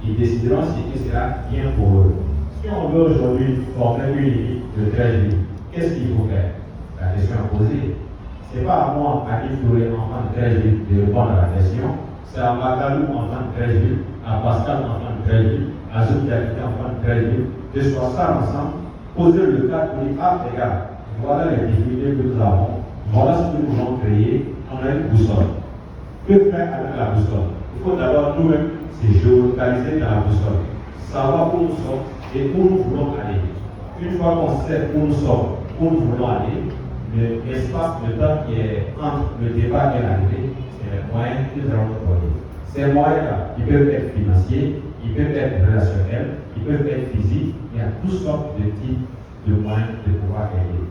Ils décideront ce qui sera bien pour eux. Si on veut aujourd'hui former une équipe de 13 villes, qu'est-ce qu'il faut faire? La question à poser. Ce n'est pas à moi, à qui Touré, enfant de 13 villes, de répondre à la question. C'est à Magalou, enfant de 13 villes, à Pascal, enfant de 13 villes, à Zouk enfant de 13 villes, de s'asseoir ensemble, poser le cadre pour dire, ah les gars, voilà les difficultés que nous avons, voilà ce que nous voulons créer, on a une boussole. Que faire avec la boussole? Il faut d'abord nous-mêmes se géolocaliser dans la boussole, savoir où nous sommes et où nous voulons aller. Une fois qu'on sait où nous sommes, où nous voulons aller, l'espace, le temps qui est entre le débat et l'arrivée, c'est les moyens que nous allons trouver. Ces moyens-là, ils peuvent être financiers, ils peuvent être relationnels, ils peuvent être physiques, il y a toutes sortes de types de moyens de pouvoir aider.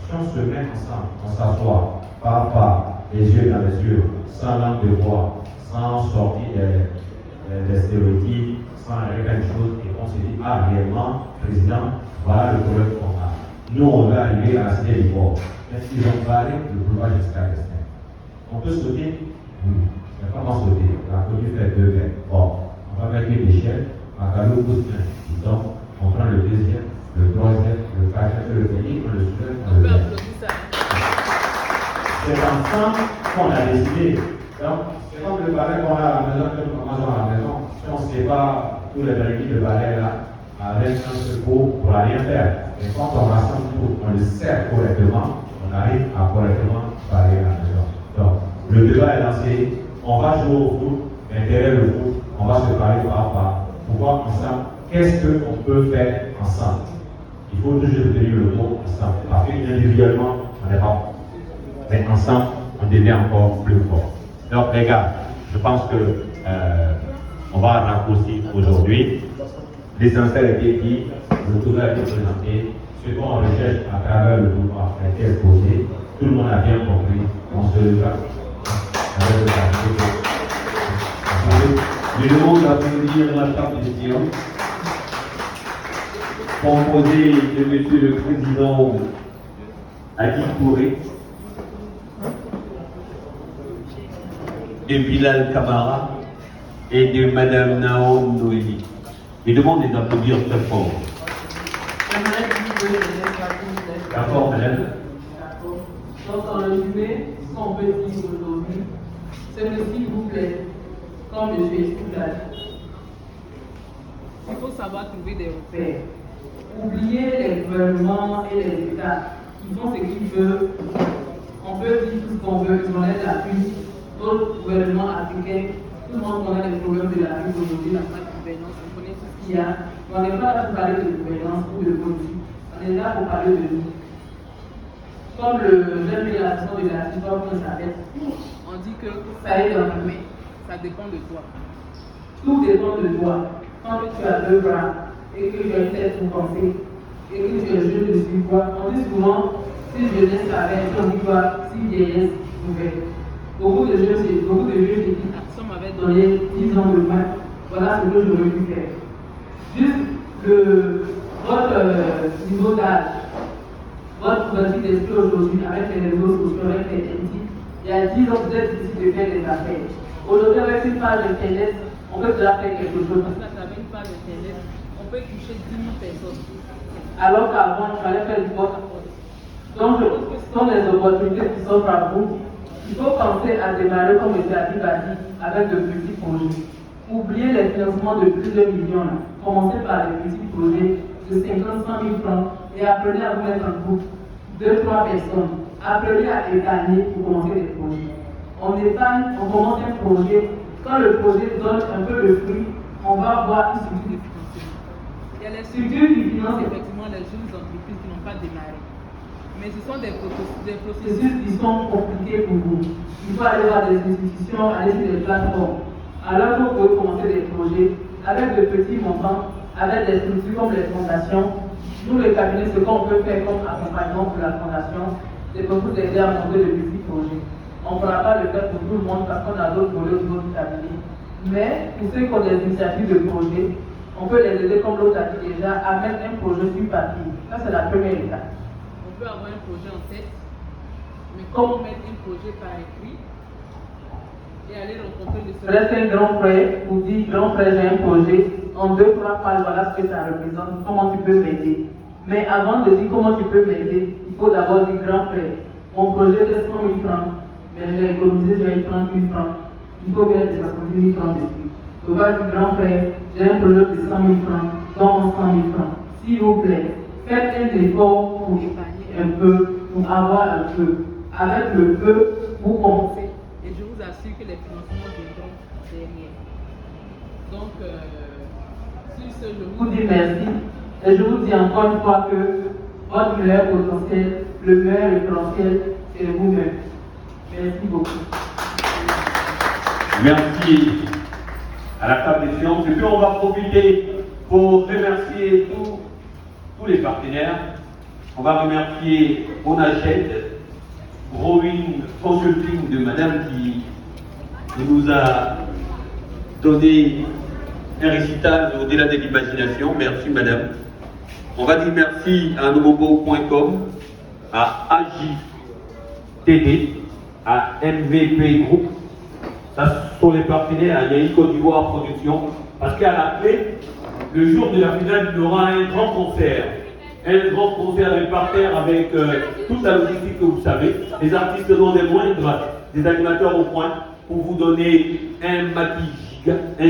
Si on se met ensemble, on s'assoit, pas à pas, les yeux dans les yeux, sans langue de bois, sans sortir des stéréotypes, sans quelque chose, et on se dit, ah réellement, président, voilà le problème qu'on a. Nous, on va arriver à la cité du bord. Est-ce qu'ils ont barré le boulevard jusqu'à l'Estin? On peut sauter? Oui. Mais comment sauter? La conduite fait 2 mètres. Bon, on va mettre une échelle, à Calou pousse un. Donc, on prend le deuxième, le troisième, le quatrième, le dernier, on le soulève, on le met. C'est ensemble qu'on a décidé. Donc, c'est comme le balai qu'on a à la maison, que nous commençons à la maison. Si on ne sait pas tous les bénéfices de balai là, avec un secours, on ne pourra rien faire. Et quand on rassemble tout, on le sert correctement, on arrive à correctement parler à la maison. Donc, le débat est lancé, on va jouer au foot, mais derrière le foot, on va se parler par à pas, pour voir ensemble qu'est-ce qu'on peut faire ensemble. Il faut toujours tenir le mot ensemble, parce qu'individuellement, on n'est pas fort. Mais ensemble, on devient encore plus fort. Donc, les gars, je pense que on va raccourcir aujourd'hui. L'essentiel était dit, le tout a été présenté, ce qu'on recherche à travers le pouvoir a été exposé, tout le monde a bien compris, on se leva avec le Je demande à venir la table de questions, composée de Monsieur le Président Adi Touré, de Bilal Kamara et de Madame Naom Noélie. Je demande d'applaudir très fort. D'accord, madame. D'accord. Donc, en résumé, ce qu'on peut dire aujourd'hui, c'est que s'il vous plaît, comme M. Estou l'a dit, il faut savoir trouver des repères. Oubliez les gouvernements et les États qui font ce qu'ils veulent. On peut dire tout ce qu'on veut, ils ont l'air d'appui. D'autres gouvernements africains, tout le monde connaît les problèmes de l'Afrique aujourd'hui, la pas de gouvernance, on connaît tout ce qu'il y a. On n'est pas là pour parler de gouvernance ou de politique, on est là pour parler de nous. Comme j'aime bien la façon de la histoire qu'on s'appelle, on dit que ça est dans la main, ça dépend de toi. Tout dépend de toi. Quand tu as 2 bras et que tu as une tête pour penser et que tu es jeune de suivre quoi, on dit souvent si jeunesse avait, on dit quoi, si vieillesse pouvait. Beaucoup de jeunes qui disent, ça m'avait donné 10 ans de moins, voilà ce que j'aurais pu faire. Juste votre niveau d'âge, votre pratique d'esprit aujourd'hui avec les réseaux sociaux, avec les NT, il y a 10 ans, vous êtes difficile de faire des affaires. Aujourd'hui, avec une page internet, on peut déjà faire quelque chose. Parce qu'avec une page internet, on peut toucher 10 000 personnes. Alors qu'avant, il fallait faire du porte-à-porte. Donc, ce sont des opportunités qui s'offrent à vous. Il faut penser à démarrer, comme M. Adib a dit, avec de petits projets. Oubliez les financements de plusieurs millions. Commencez par les petits projets de 50 100 000 francs et apprenez à vous mettre en groupe. 2-3 personnes. Apprenez à épargner pour commencer des projets. On épargne, on commence un projet. Quand le projet donne un peu de fruit, on va avoir une structure de financement. Il y a les structures qui financent effectivement les jeunes entreprises qui n'ont pas démarré. Mais ce sont des processus qui sont compliqués pour vous. Il faut aller voir des institutions, aller sur des plateformes. Alors vous pouvez commencer des projets avec de petits montants, avec des structures comme les fondations. Nous, les cabinets, ce qu'on peut faire comme accompagnement pour la fondation, c'est pour vous aider à monter de petits projets. On ne pourra pas le faire pour tout le monde parce qu'on a d'autres volets au niveau du cabinet. Mais pour ceux qui ont des initiatives de projet, on peut les aider, comme l'autre a dit déjà, à mettre un projet sur papier. Ça, c'est la première étape. On peut avoir un projet en tête, mais comment mettre un projet par écrit, et aller rencontrer le serait un grand frère ou dit grand frère, j'ai un projet, en 2-3 pages, voilà ce que ça représente, comment tu peux m'aider. Mais avant de dire comment tu peux m'aider, il faut d'abord dire grand frère, mon projet c'est 100 000 francs, mais j'ai économisé, je vais 30 000 francs. Il faut bien désaccomplir 1 000 francs dessus. Je vais dire grand frère, j'ai un projet de 100 000 francs, donc 100 000 francs. S'il vous plaît, faites un effort pour épargner un peu, pour avoir un peu. Avec le peu, vous commencez. Et je vous assure que les financements viendront derrière. Donc, sur ce, je vous dis merci. Et je vous dis encore une fois que votre meilleur potentiel, le meilleur référentiel, c'est vous-même. Merci beaucoup. Merci à la table des séances. Et puis on va profiter pour remercier tous les partenaires. On va remercier Onachette, Growing Consulting de Madame qui nous a donné un récital au-delà de l'imagination. Merci Madame. On va dire merci à nouveaubeau.com, à AJTD, à MVP Group. Ça sont les partenaires, il y a une Côte d'Ivoire Production, parce qu'à la clé, le jour de la finale, il y aura un grand concert. Un grand concert avec parterre avec toute la logistique que vous savez, des artistes non des moindres, des animateurs au point, pour vous donner un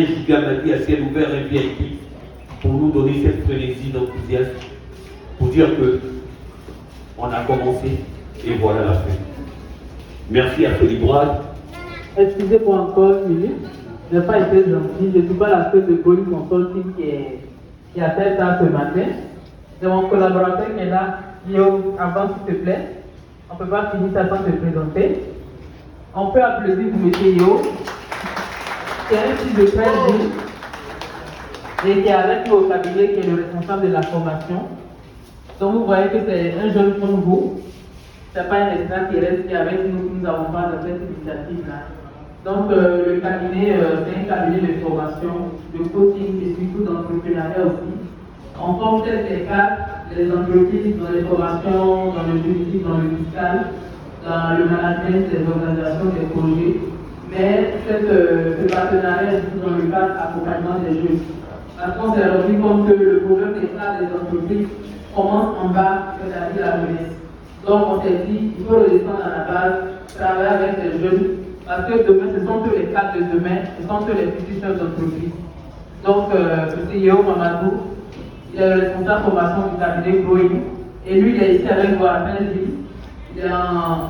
giga Mati à ciel ouvert et VIP, pour nous donner cette frénésie d'enthousiasme, pour dire que on a commencé et voilà la fin. Merci à Félibrade. Excusez-moi encore une minute, je n'ai pas été gentil, je ne suis pas la seule de Growing Consulting qui a fait ça ce matin. C'est mon collaborateur qui est là. Guillaume, avant s'il te plaît. On ne peut pas finir ça sans te présenter. On peut applaudir pour M. Yo, qui est un fils de 13 jours et qui est avec nous au cabinet, qui est le responsable de la formation. Donc vous voyez que c'est un jeune comme vous. Ce n'est pas un extraterrestre qui est avec nous, nous avons pas de cette initiative-là. Donc le cabinet, c'est un cabinet de formation, de coaching et surtout d'entrepreneuriat aussi. On forme des cadres, les entreprises dans les formations, dans le juridique, dans le fiscal, dans le management des organisations, des projets. Mais ce partenariat est dans le cadre d'accompagnement des jeunes. Parce qu'on s'est rendu compte que le problème des cadres des entreprises commence en bas, c'est-à-dire la jeunesse. Donc on s'est dit, il faut redescendre à la base, travailler avec les jeunes, parce que demain, ce sont eux les cadres de demain, ce sont eux les futurs chefs d'entreprise. Donc, M. Yeo Mamadou, il est le responsable formation du cabinet Growing, et lui, il est ici avec vous à Belgique. Il est en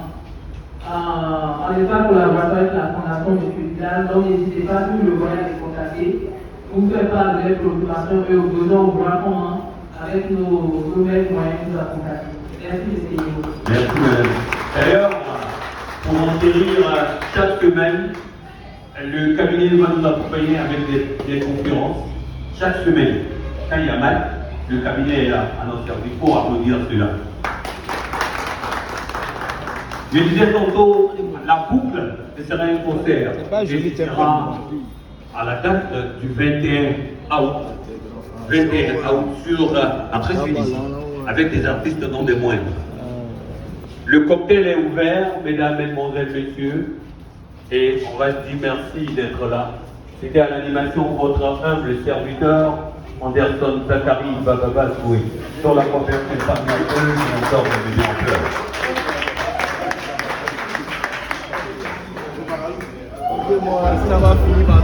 état collaborateur avec la Fondation de Culture, donc n'hésitez pas, si vous le voyez, à les contacter. Vous faites part de leurs préoccupations et aux besoins, on voit comment, avec nos meilleurs moyens, nous accompagner. Merci, M. Yeo. Merci, madame. D'ailleurs, pour enterrir chaque semaine, le cabinet va nous accompagner avec des conférences. Chaque semaine, quand il y a mal, le cabinet est là à notre service pour applaudir cela. Je disais tantôt, la boucle, ce sera un concert. Et ce sera à la date du 21 août. 21 août sur après celui-ci, avec des artistes non des moindres. Le cocktail est ouvert, mesdames, mesdemoiselles, messieurs, et on va se dire merci d'être là. C'était à l'animation votre humble serviteur, Anderson Zachary Bababa Soué, sur la conférence partenaire et encore de en pleurs. Ok, moi, ça va finir par